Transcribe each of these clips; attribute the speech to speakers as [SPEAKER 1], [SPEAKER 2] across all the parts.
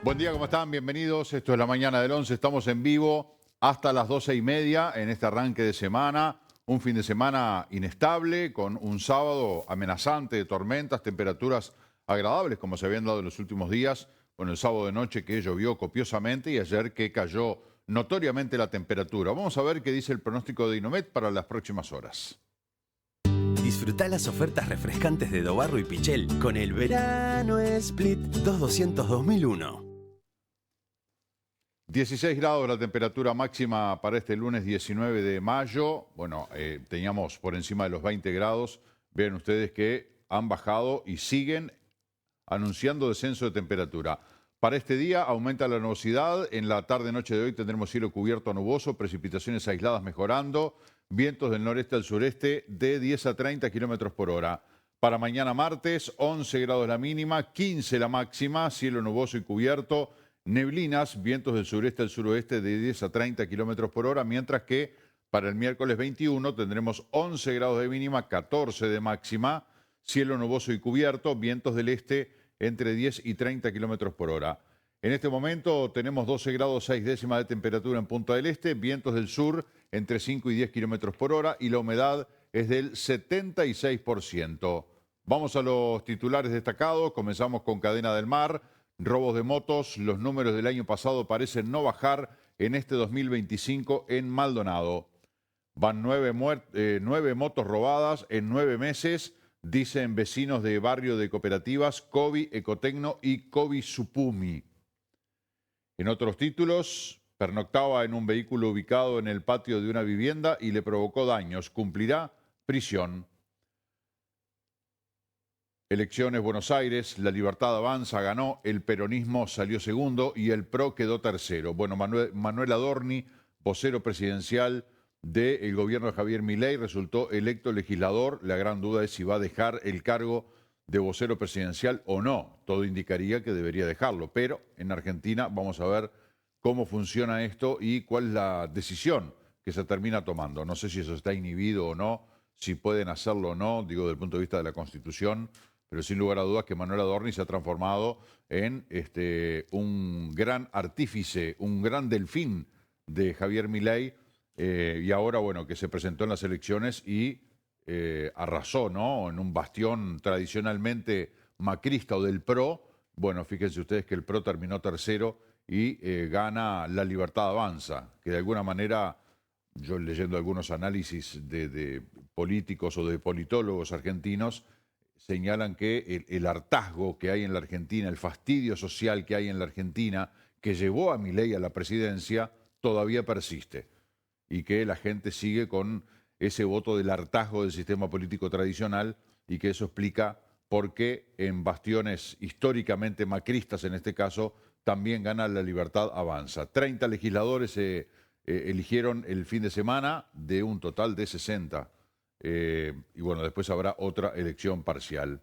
[SPEAKER 1] Buen día, ¿cómo están? Bienvenidos. Esto es la mañana del 11. Estamos en vivo hasta las 12:30 en este arranque de semana. Un fin de semana inestable, con un sábado amenazante de tormentas, temperaturas agradables como se habían dado en los últimos días, con el sábado de noche que llovió copiosamente y ayer que cayó notoriamente la temperatura. Vamos a ver qué dice el pronóstico de Inomet para las próximas horas.
[SPEAKER 2] Disfrutá las ofertas refrescantes de Dobarro y Pichel con el Verano Split 2200-2001.
[SPEAKER 1] 16 grados la temperatura máxima para este lunes 19 de mayo. Bueno, teníamos por encima de los 20 grados. Vean ustedes que han bajado y siguen anunciando descenso de temperatura. Para este día aumenta la nubosidad. En la tarde-noche de hoy tendremos cielo cubierto a nuboso, precipitaciones aisladas mejorando, vientos del noreste al sureste de 10 a 30 kilómetros por hora. Para mañana martes, 11 grados la mínima, 15 la máxima, cielo nuboso y cubierto, neblinas, vientos del sureste al suroeste de 10 a 30 kilómetros por hora, mientras que para el miércoles 21 tendremos 11 grados de mínima, 14 de máxima, cielo nuboso y cubierto, vientos del este entre 10 y 30 kilómetros por hora. En este momento tenemos 12 grados 6 décimas de temperatura en Punta del Este, vientos del sur entre 5 y 10 kilómetros por hora y la humedad es del 76%. Vamos a los titulares destacados, comenzamos con Cadena del Mar. Robos de motos, los números del año pasado parecen no bajar en este 2025 en Maldonado. Van 9 motos robadas en 9 meses, dicen vecinos de barrio de cooperativas Covi, Ecotecno y Covi Supumi. En otros títulos, pernoctaba en un vehículo ubicado en el patio de una vivienda y le provocó daños. Cumplirá prisión. Elecciones Buenos Aires, La Libertad Avanza ganó, el peronismo salió segundo y el PRO quedó tercero. Bueno, Manuel Adorni, vocero presidencial del gobierno de Javier Milei, resultó electo legislador. La gran duda es si va a dejar el cargo de vocero presidencial o no. Todo indicaría que debería dejarlo, pero en Argentina vamos a ver cómo funciona esto y cuál es la decisión que se termina tomando. No sé si eso está inhibido o no, si pueden hacerlo o no, digo, desde el punto de vista de la Constitución. Pero sin lugar a dudas que Manuel Adorni se ha transformado en un gran artífice, un gran delfín de Javier Milei, y ahora, bueno, que se presentó en las elecciones y arrasó, ¿no? En un bastión tradicionalmente macrista o del PRO. Bueno, fíjense ustedes que el PRO terminó tercero y gana La Libertad Avanza, que de alguna manera, yo leyendo algunos análisis de políticos o de politólogos argentinos, señalan que el hartazgo que hay en la Argentina, el fastidio social que hay en la Argentina, que llevó a Milei a la presidencia, todavía persiste. Y que la gente sigue con ese voto del hartazgo del sistema político tradicional y que eso explica por qué en bastiones históricamente macristas, en este caso, también gana La Libertad Avanza. 30 legisladores se eligieron el fin de semana de un total de 60. Y bueno, después habrá otra elección parcial.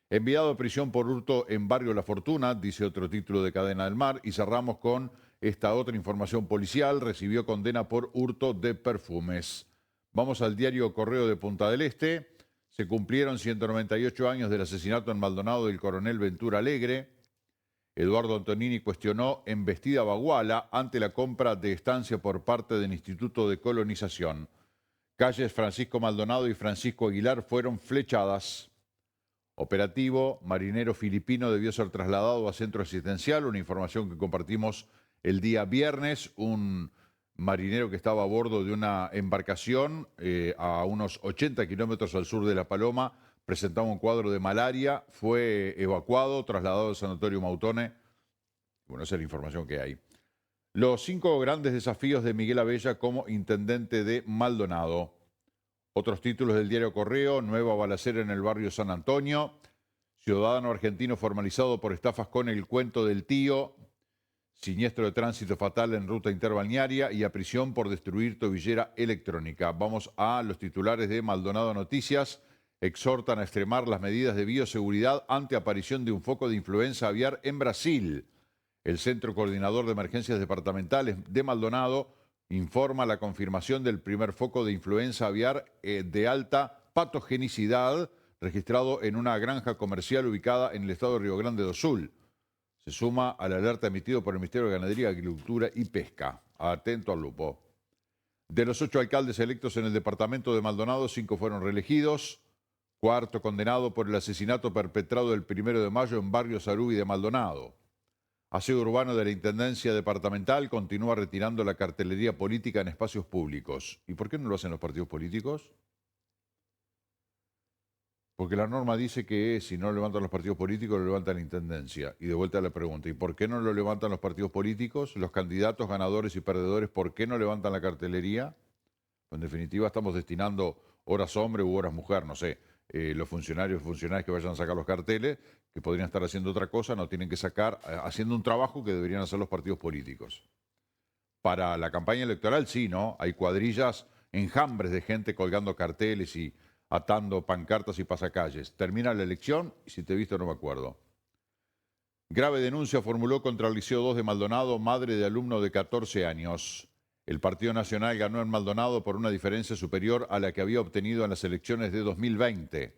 [SPEAKER 1] Enviado a prisión por hurto en Barrio La Fortuna, dice otro título de Cadena del Mar. Y cerramos con esta otra información policial. Recibió condena por hurto de perfumes. Vamos al diario Correo de Punta del Este. Se cumplieron 198 años del asesinato en Maldonado del coronel Ventura Alegre. Eduardo Antonini cuestionó embestida Baguala ante la compra de estancia por parte del Instituto de Colonización. Calles Francisco Maldonado y Francisco Aguilar fueron flechadas. Operativo, marinero filipino debió ser trasladado a centro asistencial, una información que compartimos el día viernes. Un marinero que estaba a bordo de una embarcación a unos 80 kilómetros al sur de La Paloma presentaba un cuadro de malaria, fue evacuado, trasladado al sanatorio Mautone. Bueno, esa es la información que hay. Los 5 grandes desafíos de Miguel Abella como intendente de Maldonado. Otros títulos del diario Correo: nueva balacera en el barrio San Antonio. Ciudadano argentino formalizado por estafas con el cuento del tío. Siniestro de tránsito fatal en ruta interbalnearia y a prisión por destruir tobillera electrónica. Vamos a los titulares de Maldonado Noticias. Exhortan a extremar las medidas de bioseguridad ante aparición de un foco de influenza aviar en Brasil. El Centro Coordinador de Emergencias Departamentales de Maldonado informa la confirmación del primer foco de influenza aviar de alta patogenicidad registrado en una granja comercial ubicada en el estado de Río Grande do Sul. Se suma a la alerta emitido por el Ministerio de Ganadería, Agricultura y Pesca. Atento al lupo. De los 8 alcaldes electos en el departamento de Maldonado, 5 fueron reelegidos. Cuarto condenado por el asesinato perpetrado el 1 de mayo en Barrio Sarubí de Maldonado. Aseo urbano de la Intendencia Departamental continúa retirando la cartelería política en espacios públicos. ¿Y por qué no lo hacen los partidos políticos? Porque la norma dice que si no lo levantan los partidos políticos, lo levanta la Intendencia. Y de vuelta a la pregunta, ¿y por qué no lo levantan los partidos políticos? Los candidatos, ganadores y perdedores, ¿por qué no levantan la cartelería? En definitiva, estamos destinando horas hombre u horas mujer, no sé. Los funcionarios y funcionarias que vayan a sacar los carteles, que podrían estar haciendo otra cosa, no tienen que sacar, haciendo un trabajo que deberían hacer los partidos políticos. Para la campaña electoral, sí, ¿no? Hay cuadrillas, enjambres de gente colgando carteles y atando pancartas y pasacalles. Termina la elección y si te he visto no me acuerdo. Grave denuncia formuló contra el Liceo 2 de Maldonado, madre de alumno de 14 años. El Partido Nacional ganó en Maldonado por una diferencia superior a la que había obtenido en las elecciones de 2020.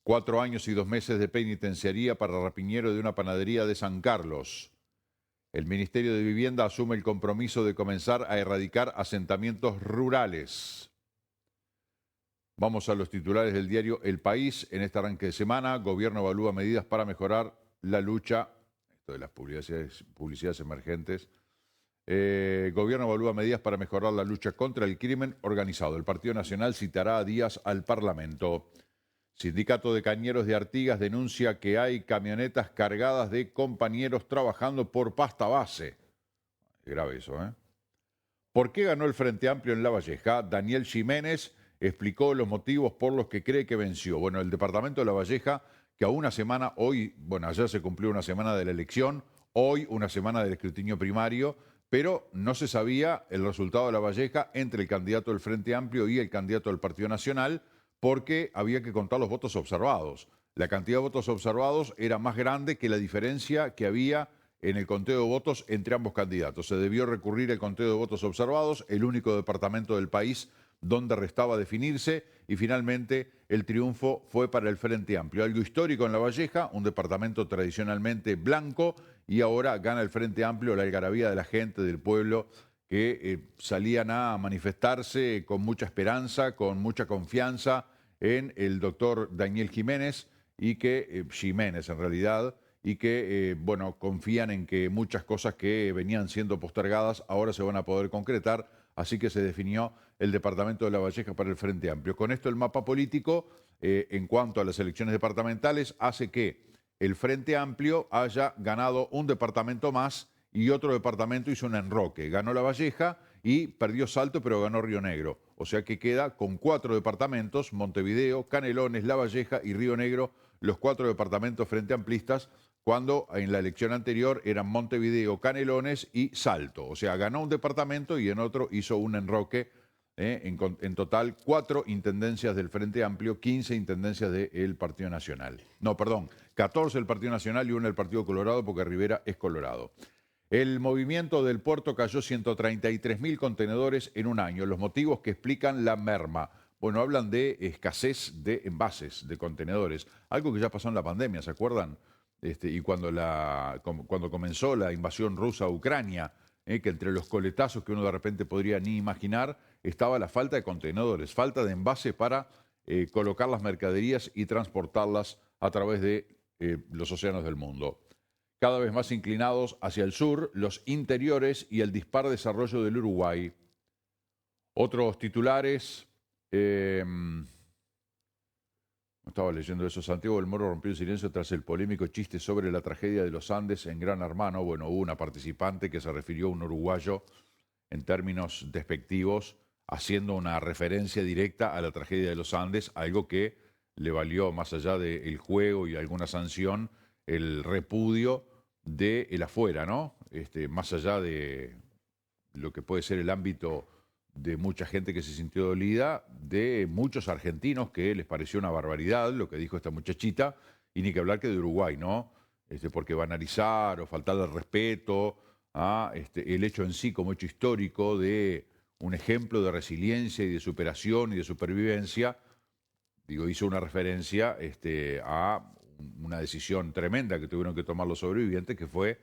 [SPEAKER 1] 4 años y 2 meses de penitenciaría para rapiñero de una panadería de San Carlos. El Ministerio de Vivienda asume el compromiso de comenzar a erradicar asentamientos rurales. Vamos a los titulares del diario El País. En este arranque de semana, gobierno evalúa medidas para mejorar la lucha, esto de las publicidades emergentes, gobierno evalúa medidas para mejorar la lucha contra el crimen organizado. El Partido Nacional citará a Díaz al Parlamento. Sindicato de Cañeros de Artigas denuncia que hay camionetas cargadas de compañeros trabajando por pasta base. Es grave eso, ¿eh? ¿Por qué ganó el Frente Amplio en La Valleja? Daniel Ximénez explicó los motivos por los que cree que venció. Bueno, el departamento de La Valleja, que a una semana, hoy, bueno, ayer se cumplió una semana de la elección, hoy una semana del escrutinio primario, pero no se sabía el resultado de La Valleja entre el candidato del Frente Amplio y el candidato del Partido Nacional, porque había que contar los votos observados. La cantidad de votos observados era más grande que la diferencia que había en el conteo de votos entre ambos candidatos. Se debió recurrir al conteo de votos observados, el único departamento del país donde restaba definirse, y finalmente el triunfo fue para el Frente Amplio. Algo histórico en La Valleja, un departamento tradicionalmente blanco, y ahora gana el Frente Amplio, la algarabía de la gente, del pueblo, que salían a manifestarse con mucha esperanza, con mucha confianza en el doctor Daniel Jiménez, y que, Ximénez en realidad, y que, bueno, confían en que muchas cosas que venían siendo postergadas ahora se van a poder concretar, así que se definió el departamento de La Valleja para el Frente Amplio. Con esto el mapa político, en cuanto a las elecciones departamentales, hace que el Frente Amplio haya ganado un departamento más y otro departamento hizo un enroque. Ganó La Valleja y perdió Salto, pero ganó Río Negro. O sea que queda con 4 departamentos, Montevideo, Canelones, La Valleja y Río Negro, los 4 departamentos frente amplistas, cuando en la elección anterior eran Montevideo, Canelones y Salto. O sea, ganó un departamento y en otro hizo un enroque. En total, 4 intendencias del Frente Amplio, 15 intendencias del Partido Nacional. No, perdón, 14 del Partido Nacional y 1 del Partido Colorado, porque Rivera es colorado. El movimiento del puerto cayó 133.000 contenedores en un año. Los motivos que explican la merma. Bueno, hablan de escasez de envases, de contenedores. Algo que ya pasó en la pandemia, ¿se acuerdan? Y cuando comenzó la invasión rusa a Ucrania, que entre los coletazos que uno de repente podría ni imaginar, estaba la falta de contenedores, falta de envases para colocar las mercaderías y transportarlas a través de los océanos del mundo. Cada vez más inclinados hacia el sur, los interiores y el dispar desarrollo del Uruguay. Otros titulares. Estaba leyendo eso. Santiago del Moro rompió el silencio tras el polémico chiste sobre la tragedia de los Andes en Gran Hermano. Bueno, hubo una participante que se refirió a un uruguayo en términos despectivos, haciendo una referencia directa a la tragedia de los Andes, algo que le valió, más allá del juego y alguna sanción, el repudio de el afuera, ¿no? Más allá de lo que puede ser el ámbito de mucha gente que se sintió dolida, de muchos argentinos que les pareció una barbaridad lo que dijo esta muchachita, y ni que hablar que de Uruguay, ¿no? Porque banalizar o faltar el respeto a el hecho en sí como hecho histórico de un ejemplo de resiliencia y de superación y de supervivencia, digo, hizo una referencia a una decisión tremenda que tuvieron que tomar los sobrevivientes, que fue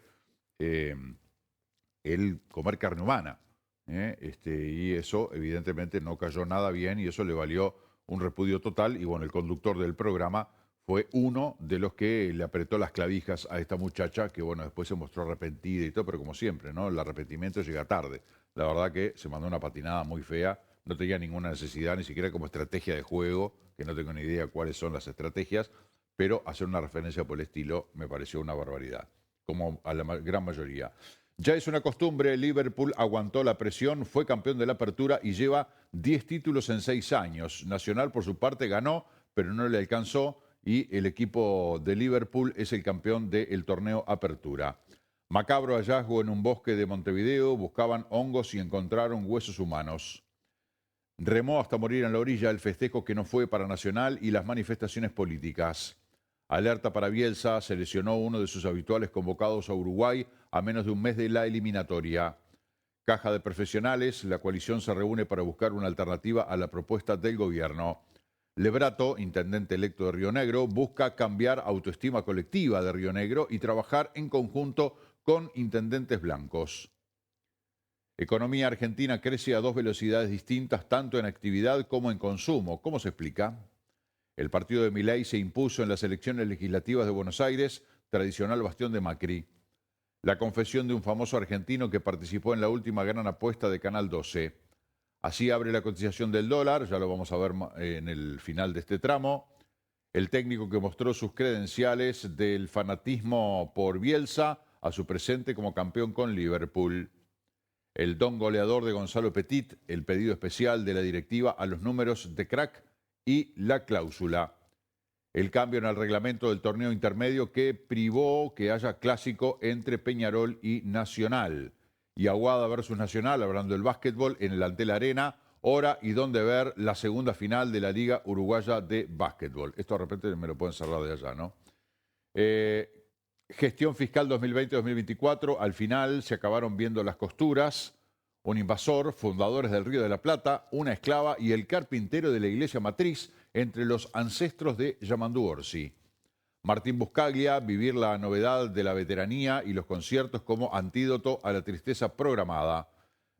[SPEAKER 1] el comer carne humana. Y eso evidentemente no cayó nada bien y eso le valió un repudio total. Y bueno, el conductor del programa fue uno de los que le apretó las clavijas a esta muchacha, que bueno, después se mostró arrepentida y todo, pero como siempre, ¿no? El arrepentimiento llega tarde. La verdad que se mandó una patinada muy fea, no tenía ninguna necesidad, ni siquiera como estrategia de juego, que no tengo ni idea cuáles son las estrategias, pero hacer una referencia por el estilo me pareció una barbaridad, como a la gran mayoría. Ya es una costumbre, Liverpool aguantó la presión, fue campeón de la Apertura y lleva 10 títulos en 6 años. Nacional, por su parte, ganó, pero no le alcanzó y el equipo de Liverpool es el campeón del torneo Apertura. Macabro hallazgo en un bosque de Montevideo, buscaban hongos y encontraron huesos humanos. Remó hasta morir en la orilla el festejo que no fue para Nacional y las manifestaciones políticas. Alerta para Bielsa, se lesionó uno de sus habituales convocados a Uruguay a menos de un mes de la eliminatoria. Caja de Profesionales, la coalición se reúne para buscar una alternativa a la propuesta del gobierno. Lebrato, intendente electo de Río Negro, busca cambiar autoestima colectiva de Río Negro y trabajar en conjunto con intendentes blancos. Economía argentina crece a 2 velocidades distintas, tanto en actividad como en consumo. ¿Cómo se explica? El partido de Milei se impuso en las elecciones legislativas de Buenos Aires, tradicional bastión de Macri. La confesión de un famoso argentino que participó en la última gran apuesta de Canal 12. Así abre la cotización del dólar, ya lo vamos a ver en el final de este tramo. El técnico que mostró sus credenciales del fanatismo por Bielsa a su presente como campeón con Liverpool. El don goleador de Gonzalo Petit, el pedido especial de la directiva a los números de crack y la cláusula. El cambio en el reglamento del torneo intermedio que privó que haya clásico entre Peñarol y Nacional. Y Aguada versus Nacional, hablando del básquetbol, en el Antel Arena, hora y dónde ver la segunda final de la Liga Uruguaya de Básquetbol. Esto de repente me lo pueden cerrar de allá, ¿no? Gestión fiscal 2020-2024, al final se acabaron viendo las costuras. Un invasor, fundadores del Río de la Plata, una esclava y el carpintero de la iglesia matriz entre los ancestros de Yamandú Orsi. Martín Buscaglia, vivir la novedad de la veteranía y los conciertos como antídoto a la tristeza programada.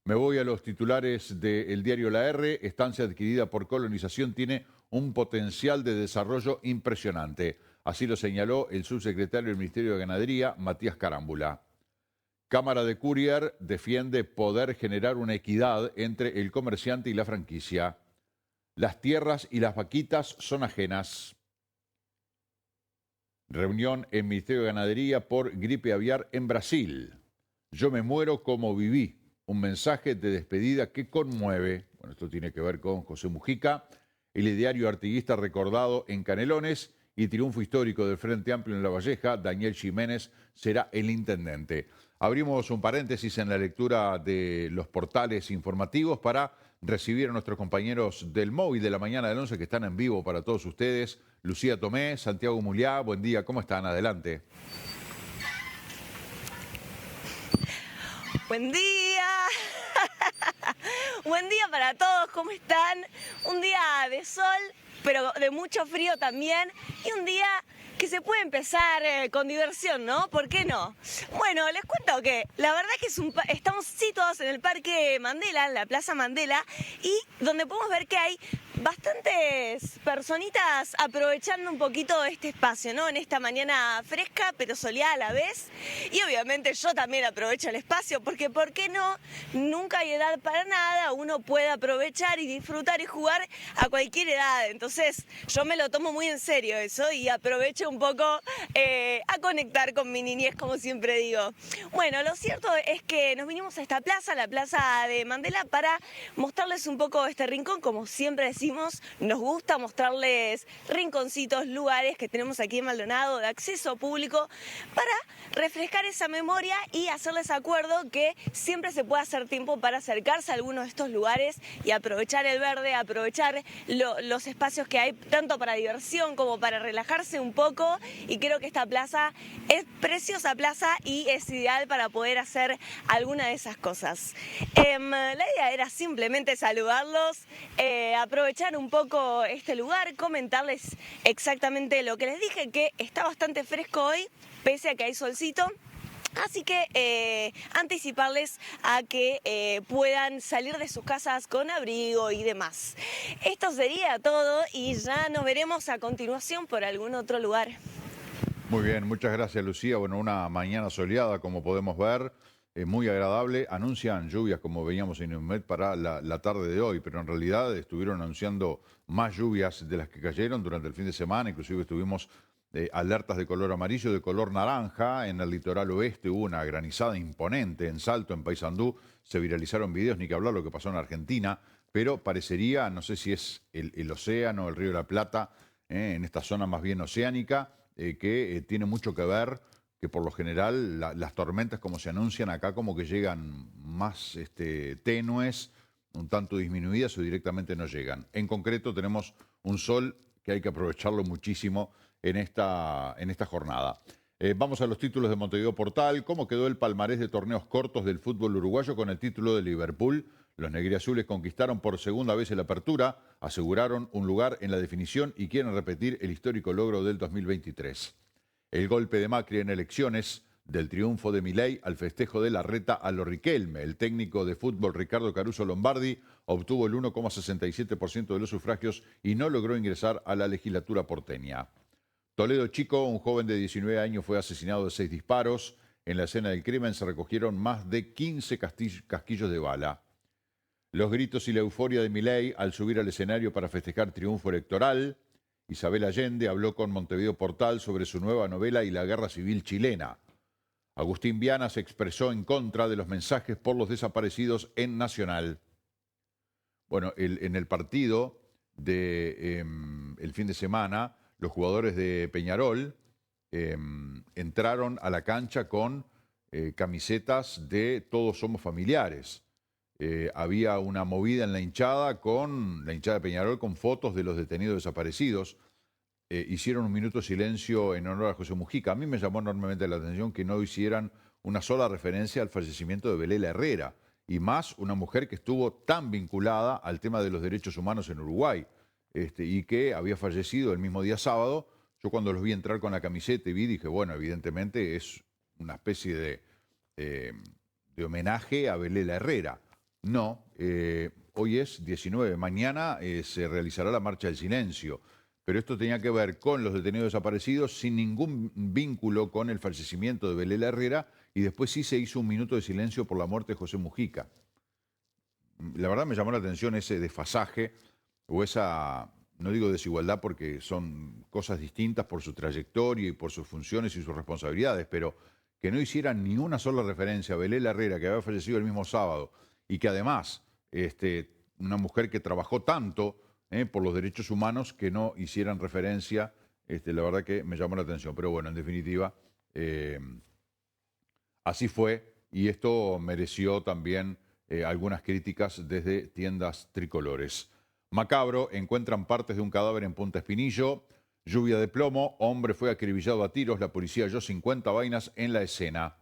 [SPEAKER 1] Me voy a los titulares del diario La R. Estancia adquirida por colonización tiene un potencial de desarrollo impresionante. Así lo señaló el subsecretario del Ministerio de Ganadería, Matías Carámbula. Cámara de Courier defiende poder generar una equidad entre el comerciante y la franquicia. Las tierras y las vaquitas son ajenas. Reunión en Ministerio de Ganadería por gripe aviar en Brasil. Yo me muero como viví. Un mensaje de despedida que conmueve. Bueno, esto tiene que ver con José Mujica, el ideario artiguista recordado en Canelones y triunfo histórico del Frente Amplio en La Valleja. Daniel Ximénez será el intendente. Abrimos un paréntesis en la lectura de los portales informativos para recibir a nuestros compañeros del móvil de la mañana del 11 que están en vivo para todos ustedes. Lucía Tomé, Santiago Muliá, buen día, ¿cómo están? Adelante.
[SPEAKER 3] Buen día. Buen día para todos, ¿cómo están? Un día de sol, pero de mucho frío también, y un día que se puede empezar con diversión, ¿no? ¿Por qué no? Bueno, les cuento que la verdad es que estamos situados en el Parque Mandela, en la Plaza Mandela, y donde podemos ver que hay bastantes personitas aprovechando un poquito este espacio, ¿no? En esta mañana fresca, pero soleada a la vez. Y obviamente yo también aprovecho el espacio, porque ¿por qué no? Nunca hay edad para nada, uno puede aprovechar y disfrutar y jugar a cualquier edad. Entonces yo me lo tomo muy en serio eso y aprovecho un poco a conectar con mi niñez, como siempre digo. Bueno, lo cierto es que nos vinimos a esta plaza, la Plaza de Mandela, para mostrarles un poco este rincón, como siempre decimos. Nos gusta mostrarles rinconcitos, lugares que tenemos aquí en Maldonado de acceso público para refrescar esa memoria y hacerles acuerdo que siempre se puede hacer tiempo para acercarse a alguno de estos lugares y aprovechar el verde, aprovechar los espacios que hay tanto para diversión como para relajarse un poco poco y creo que esta plaza es preciosa plaza y es ideal para poder hacer alguna de esas cosas. La idea era simplemente saludarlos, aprovechar un poco este lugar, comentarles exactamente lo que les dije, que está bastante fresco hoy, pese a que hay solcito. Así que anticiparles a que puedan salir de sus casas con abrigo y demás. Esto sería todo y ya nos veremos a continuación por algún otro lugar.
[SPEAKER 1] Muy bien, muchas gracias Lucía. Bueno, una mañana soleada como podemos ver, muy agradable. Anuncian lluvias como veíamos en Inunmet para la tarde de hoy, pero en realidad estuvieron anunciando más lluvias de las que cayeron durante el fin de semana. Inclusive estuvimos alertas de color amarillo, de color naranja. En el litoral oeste hubo una granizada imponente en Salto, en Paysandú. Se viralizaron videos, ni que hablar lo que pasó en Argentina, pero parecería, no sé si es el océano, el Río de la Plata, en esta zona más bien oceánica, que tiene mucho que ver, que por lo general las tormentas como se anuncian acá como que llegan más tenues, un tanto disminuidas o directamente no llegan. En concreto tenemos un sol que hay que aprovecharlo muchísimo en esta jornada. Vamos a los títulos de Montevideo Portal. ¿Cómo quedó el palmarés de torneos cortos del fútbol uruguayo con el título de Liverpool? Los negriazules conquistaron por segunda vez el Apertura, aseguraron un lugar en la definición y quieren repetir el histórico logro del 2023. El golpe de Macri en elecciones, del triunfo de Milei al festejo de Larreta a lo Riquelme. El técnico de fútbol Ricardo Caruso Lombardi obtuvo el 1,67% de los sufragios y no logró ingresar a la legislatura porteña. Toledo Chico, un joven de 19 años, fue asesinado de 6 disparos. En la escena del crimen se recogieron más de 15 casquillos de bala. Los gritos y la euforia de Milei al subir al escenario para festejar triunfo electoral. Isabel Allende habló con Montevideo Portal sobre su nueva novela y la guerra civil chilena. Agustín Viana se expresó en contra de los mensajes por los desaparecidos en Nacional. Bueno, en el partido el fin de semana, los jugadores de Peñarol entraron a la cancha con camisetas de Todos Somos Familiares. Había una movida en la hinchada de Peñarol con fotos de los detenidos desaparecidos. Hicieron un minuto de silencio en honor a José Mujica. A mí me llamó enormemente la atención que no hicieran una sola referencia al fallecimiento de Belela Herrera, y más una mujer que estuvo tan vinculada al tema de los derechos humanos en Uruguay, y que había fallecido el mismo día sábado. Yo cuando los vi entrar con la camiseta y dije, bueno, evidentemente es una especie de homenaje a Belela Herrera. No, hoy es 19, mañana se realizará la Marcha del Silencio. Pero esto tenía que ver con los detenidos desaparecidos sin ningún vínculo con el fallecimiento de Belela Herrera, y después sí se hizo un minuto de silencio por la muerte de José Mujica. La verdad me llamó la atención ese desfasaje o esa, no digo desigualdad porque son cosas distintas por su trayectoria y por sus funciones y sus responsabilidades, pero que no hicieran ni una sola referencia a Belela Herrera, que había fallecido el mismo sábado, y que además una mujer que trabajó tanto por los derechos humanos, que no hicieran referencia, la verdad que me llamó la atención. Pero bueno, en definitiva, así fue, y esto mereció también algunas críticas desde tiendas tricolores. Macabro, encuentran partes de un cadáver en Punta Espinillo. Lluvia de plomo, hombre fue acribillado a tiros, la policía halló 50 vainas en la escena.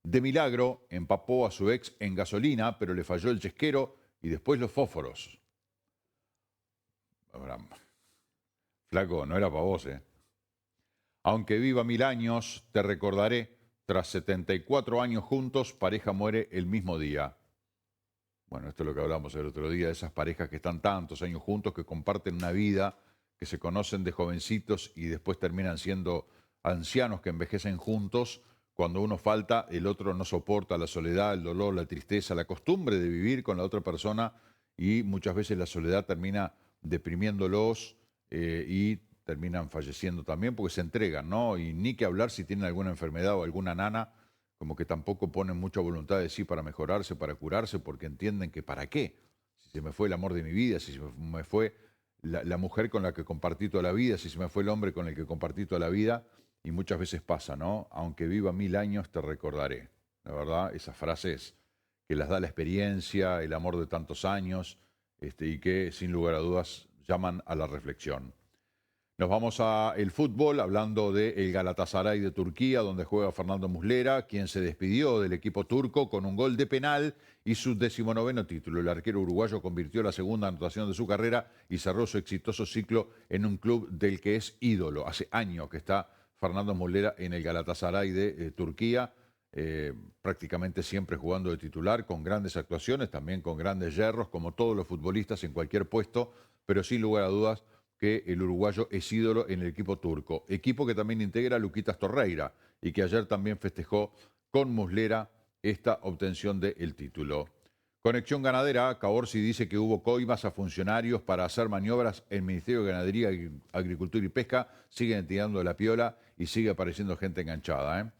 [SPEAKER 1] De milagro, empapó a su ex en gasolina, pero le falló el chesquero y después los fósforos. Flaco, no era para vos, ¿eh? Aunque viva 1000 años, te recordaré. Tras 74 años juntos, pareja muere el mismo día. Bueno, esto es lo que hablamos el otro día, de esas parejas que están tantos años juntos, que comparten una vida, que se conocen de jovencitos y después terminan siendo ancianos que envejecen juntos. Cuando uno falta, el otro no soporta la soledad, el dolor, la tristeza, la costumbre de vivir con la otra persona, y muchas veces la soledad termina deprimiéndolos y terminan falleciendo también porque se entregan, ¿no? Y ni que hablar si tienen alguna enfermedad o alguna nana, como que tampoco ponen mucha voluntad de sí para mejorarse, para curarse, porque entienden que ¿para qué? Si se me fue el amor de mi vida, si se me fue la mujer con la que compartí toda la vida, si se me fue el hombre con el que compartí toda la vida, y muchas veces pasa, ¿no? Aunque viva 1000 años, te recordaré. La verdad, esas frases que las da la experiencia, el amor de tantos años, y que sin lugar a dudas llaman a la reflexión. Nos vamos al fútbol, hablando del Galatasaray de Turquía, donde juega Fernando Muslera, quien se despidió del equipo turco con un gol de penal y su 19º título. El arquero uruguayo convirtió la segunda anotación de su carrera y cerró su exitoso ciclo en un club del que es ídolo. Hace años que está Fernando Muslera en el Galatasaray de Turquía, prácticamente siempre jugando de titular, con grandes actuaciones, también con grandes yerros, como todos los futbolistas en cualquier puesto, pero sin lugar a dudas que el uruguayo es ídolo en el equipo turco. Equipo que también integra a Luquitas Torreira y que ayer también festejó con Muslera esta obtención del título. Conexión Ganadera, Caorsi dice que hubo coimas a funcionarios para hacer maniobras en el Ministerio de Ganadería, Agricultura y Pesca. Siguen tirando la piola y sigue apareciendo gente enganchada.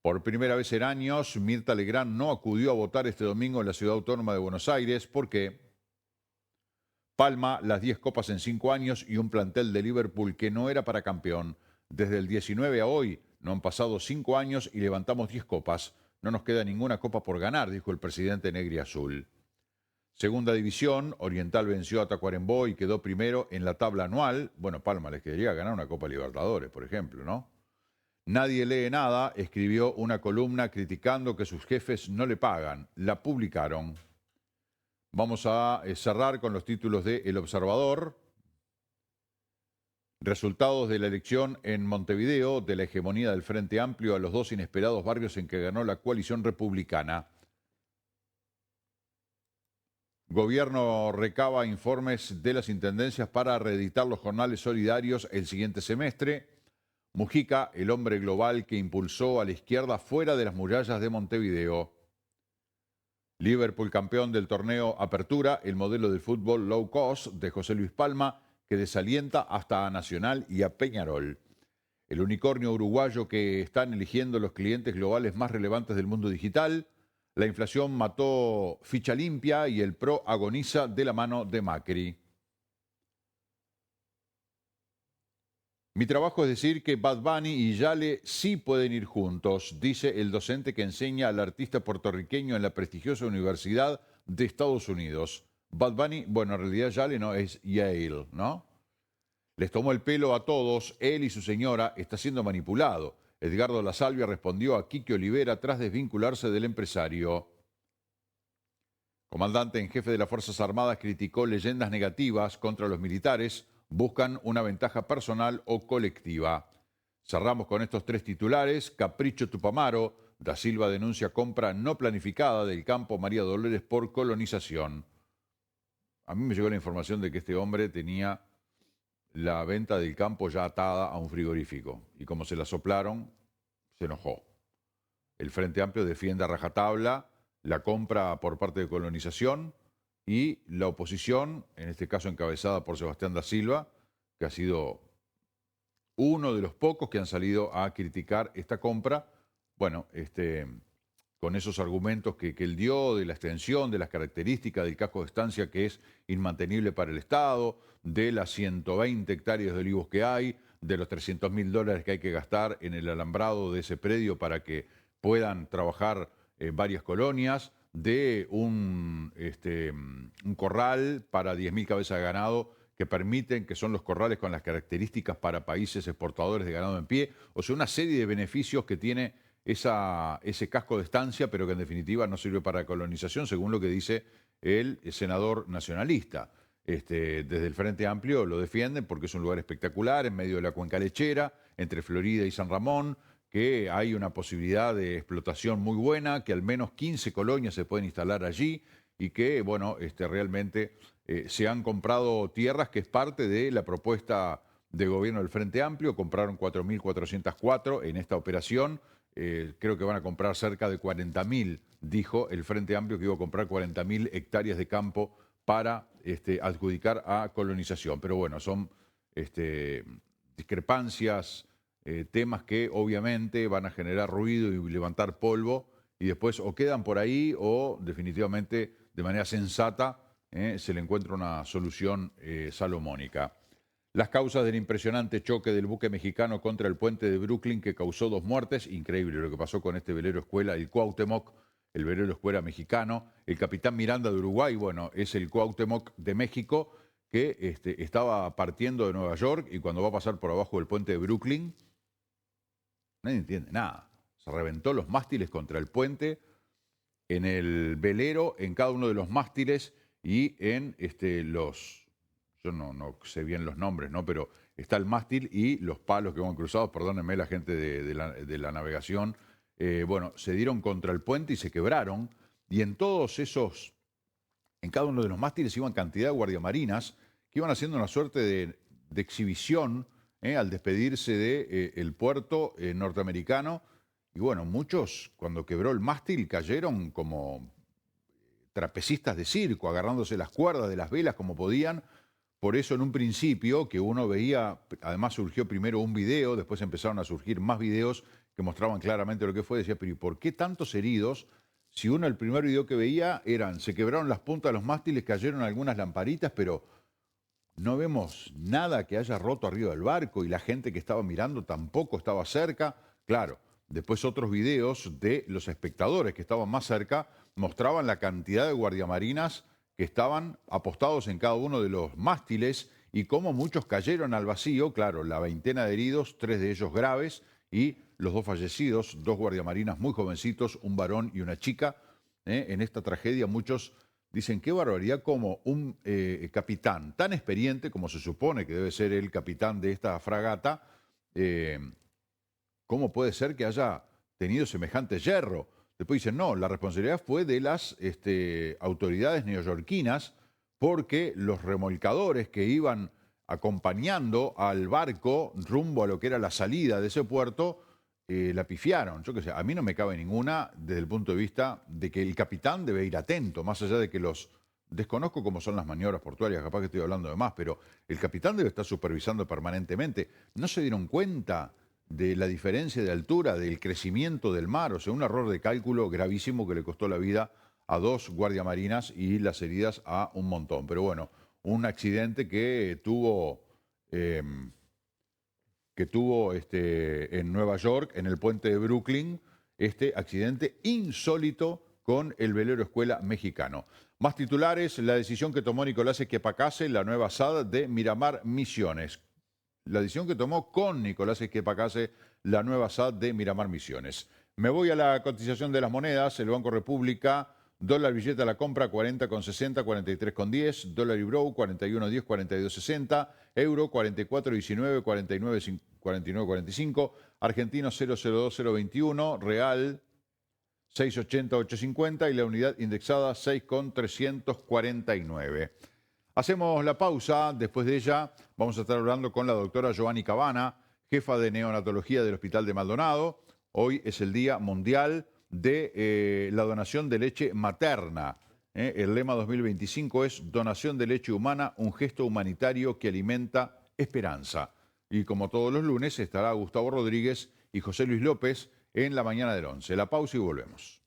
[SPEAKER 1] Por primera vez en años, Mirta Legrand no acudió a votar este domingo en la Ciudad Autónoma de Buenos Aires porque Palma, las 10 copas en 5 años y un plantel de Liverpool que no era para campeón. Desde el 19 a hoy no han pasado 5 años y levantamos 10 copas. No nos queda ninguna copa por ganar, dijo el presidente Negriazul. Segunda división, Oriental venció a Tacuarembó y quedó primero en la tabla anual. Bueno, Palma les quedaría ganar una Copa Libertadores, por ejemplo, ¿no? Nadie lee nada, escribió una columna criticando que sus jefes no le pagan. La publicaron. Vamos a cerrar con los títulos de El Observador. Resultados de la elección en Montevideo de la hegemonía del Frente Amplio a los 2 inesperados barrios en que ganó la coalición republicana. Gobierno recaba informes de las intendencias para reeditar los jornales solidarios el siguiente semestre. Mujica, el hombre global que impulsó a la izquierda fuera de las murallas de Montevideo. Liverpool campeón del torneo Apertura, el modelo del fútbol low cost de José Luis Palma, que desalienta hasta a Nacional y a Peñarol. El unicornio uruguayo que están eligiendo los clientes globales más relevantes del mundo digital. La inflación mató ficha limpia y el PRO agoniza de la mano de Macri. Mi trabajo es decir que Bad Bunny y Yale sí pueden ir juntos, dice el docente que enseña al artista puertorriqueño en la prestigiosa Universidad de Estados Unidos. Bad Bunny, bueno, en realidad Yale no, es Yale, ¿no? Les tomó el pelo a todos, él y su señora está siendo manipulado. Edgardo La Salvia respondió a Quique Olivera tras desvincularse del empresario. Comandante en jefe de las Fuerzas Armadas criticó leyendas negativas contra los militares. Buscan una ventaja personal o colectiva. Cerramos con estos 3 titulares. Capricho Tupamaro. Da Silva denuncia compra no planificada del campo María Dolores por colonización. A mí me llegó la información de que este hombre tenía la venta del campo ya atada a un frigorífico. Y como se la soplaron, se enojó. El Frente Amplio defiende a rajatabla la compra por parte de colonización. Y la oposición, en este caso encabezada por Sebastián da Silva, que ha sido uno de los pocos que han salido a criticar esta compra, bueno, con esos argumentos que él dio de la extensión, de las características del casco de estancia que es inmantenible para el Estado, de las 120 hectáreas de olivos que hay, de los $300.000 que hay que gastar en el alambrado de ese predio para que puedan trabajar varias colonias, de un corral para 10.000 cabezas de ganado que permiten, que son los corrales con las características para países exportadores de ganado en pie. O sea, una serie de beneficios que tiene ese casco de estancia, pero que en definitiva no sirve para colonización, según lo que dice el senador nacionalista. Desde el Frente Amplio lo defienden porque es un lugar espectacular, en medio de la cuenca lechera, entre Florida y San Ramón, que hay una posibilidad de explotación muy buena, que al menos 15 colonias se pueden instalar allí y que, bueno, realmente se han comprado tierras, que es parte de la propuesta de gobierno del Frente Amplio. Compraron 4.404 en esta operación. Creo que van a comprar cerca de 40.000, dijo el Frente Amplio, que iba a comprar 40.000 hectáreas de campo para adjudicar a colonización. Pero bueno, son discrepancias, temas que obviamente van a generar ruido y levantar polvo y después o quedan por ahí o definitivamente de manera sensata se le encuentra una solución salomónica. Las causas del impresionante choque del buque mexicano contra el puente de Brooklyn que causó 2 muertes. Increíble lo que pasó con este velero escuela, el Cuauhtémoc, el velero escuela mexicano. El capitán Miranda de Uruguay, bueno, es el Cuauhtémoc de México, que estaba partiendo de Nueva York y cuando va a pasar por abajo del puente de Brooklyn, nadie entiende nada. Se reventó los mástiles contra el puente, en el velero, en cada uno de los mástiles y en los... Yo no sé bien los nombres, ¿no? Pero está el mástil y los palos que van cruzados, perdónenme la gente de la navegación, bueno, se dieron contra el puente y se quebraron. Y en todos esos, en cada uno de los mástiles iban cantidad de guardiamarinas que iban haciendo una suerte de exhibición al despedirse del puerto norteamericano. Y bueno, muchos, cuando quebró el mástil, cayeron como trapecistas de circo, agarrándose las cuerdas de las velas como podían. Por eso en un principio que uno veía, además surgió primero un video, después empezaron a surgir más videos que mostraban claramente lo que fue. Decía, pero ¿y por qué tantos heridos? Si uno el primer video que veía se quebraron las puntas de los mástiles, cayeron algunas lamparitas, pero no vemos nada que haya roto arriba del barco y la gente que estaba mirando tampoco estaba cerca. Claro, después otros videos de los espectadores que estaban más cerca mostraban la cantidad de guardiamarinas que estaban apostados en cada uno de los mástiles y cómo muchos cayeron al vacío. Claro, la veintena de heridos, 3 de ellos graves y los 2 fallecidos, 2 guardiamarinas muy jovencitos, un varón y una chica. En esta tragedia muchos dicen, qué barbaridad como un capitán tan experiente como se supone que debe ser el capitán de esta fragata, ¿cómo puede ser que haya tenido semejante yerro? Después dicen, no, la responsabilidad fue de las autoridades neoyorquinas porque los remolcadores que iban acompañando al barco rumbo a lo que era la salida de ese puerto, la pifiaron. Yo qué sé, a mí no me cabe ninguna desde el punto de vista de que el capitán debe ir atento, más allá de que desconozco cómo son las maniobras portuarias, capaz que estoy hablando de más, pero el capitán debe estar supervisando permanentemente. ¿No se dieron cuenta de la diferencia de altura, del crecimiento del mar? O sea, un error de cálculo gravísimo que le costó la vida a 2 guardiamarinas y las heridas a un montón. Pero bueno, un accidente que tuvo en Nueva York, en el puente de Brooklyn, este accidente insólito con el velero escuela mexicano. Más titulares, la decisión que tomó Nicolás Esquipacase, la nueva SAD de Miramar Misiones. La decisión que tomó con Nicolás Esquipacase, la nueva SAD de Miramar Misiones. Me voy a la cotización de las monedas. El Banco República, dólar billete a la compra 40,60, 43,10, dólar y bro 41,10, 42,60, euro 44,19, 49,45, argentino 0,02,021, real 6,80, 8,50 y la unidad indexada 6,349. Hacemos la pausa. Después de ella vamos a estar hablando con la doctora Giovanni Cabana, jefa de neonatología del Hospital de Maldonado. Hoy es el Día Mundial de la donación de leche materna. El lema 2025 es donación de leche humana, un gesto humanitario que alimenta esperanza. Y como todos los lunes estará Gustavo Rodríguez y José Luis López en la mañana del 11. La pausa y volvemos.